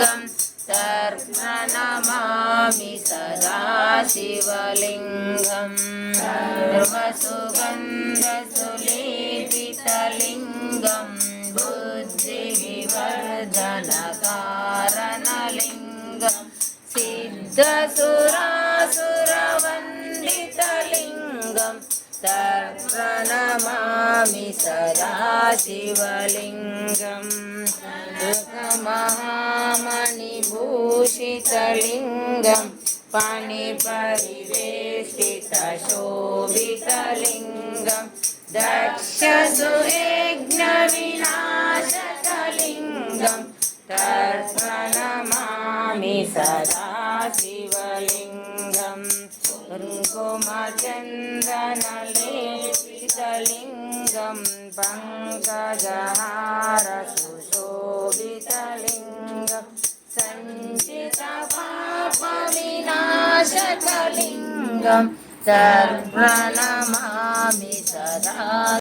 शिवलिङ्गं तर्प्रणमामि सदा शिवलिङ्गं सर्वसुगन्धसुलेपितलिङ्गं बुद्धिविवर्धनकारणलिङ्गं सिद्धसुरासुरवन्दितलिङ्गं तर्प्रणमामि सदा शिवलिङ्गं महामणिभूषितलिङ्गं पाणिपरिवेष्टितशोभितलिङ्गं दक्षसुयज्ञविनाशकलिङ्गं तर्प्रणमामि सदा शिवलिङ्गं कुङ्कुमचन्दनलेपितलिङ्गं पङ्कजहारसुशोभितलिङ्गं सञ्चितपापविनाशकलिङ्गं तर्प्रणमामि सदा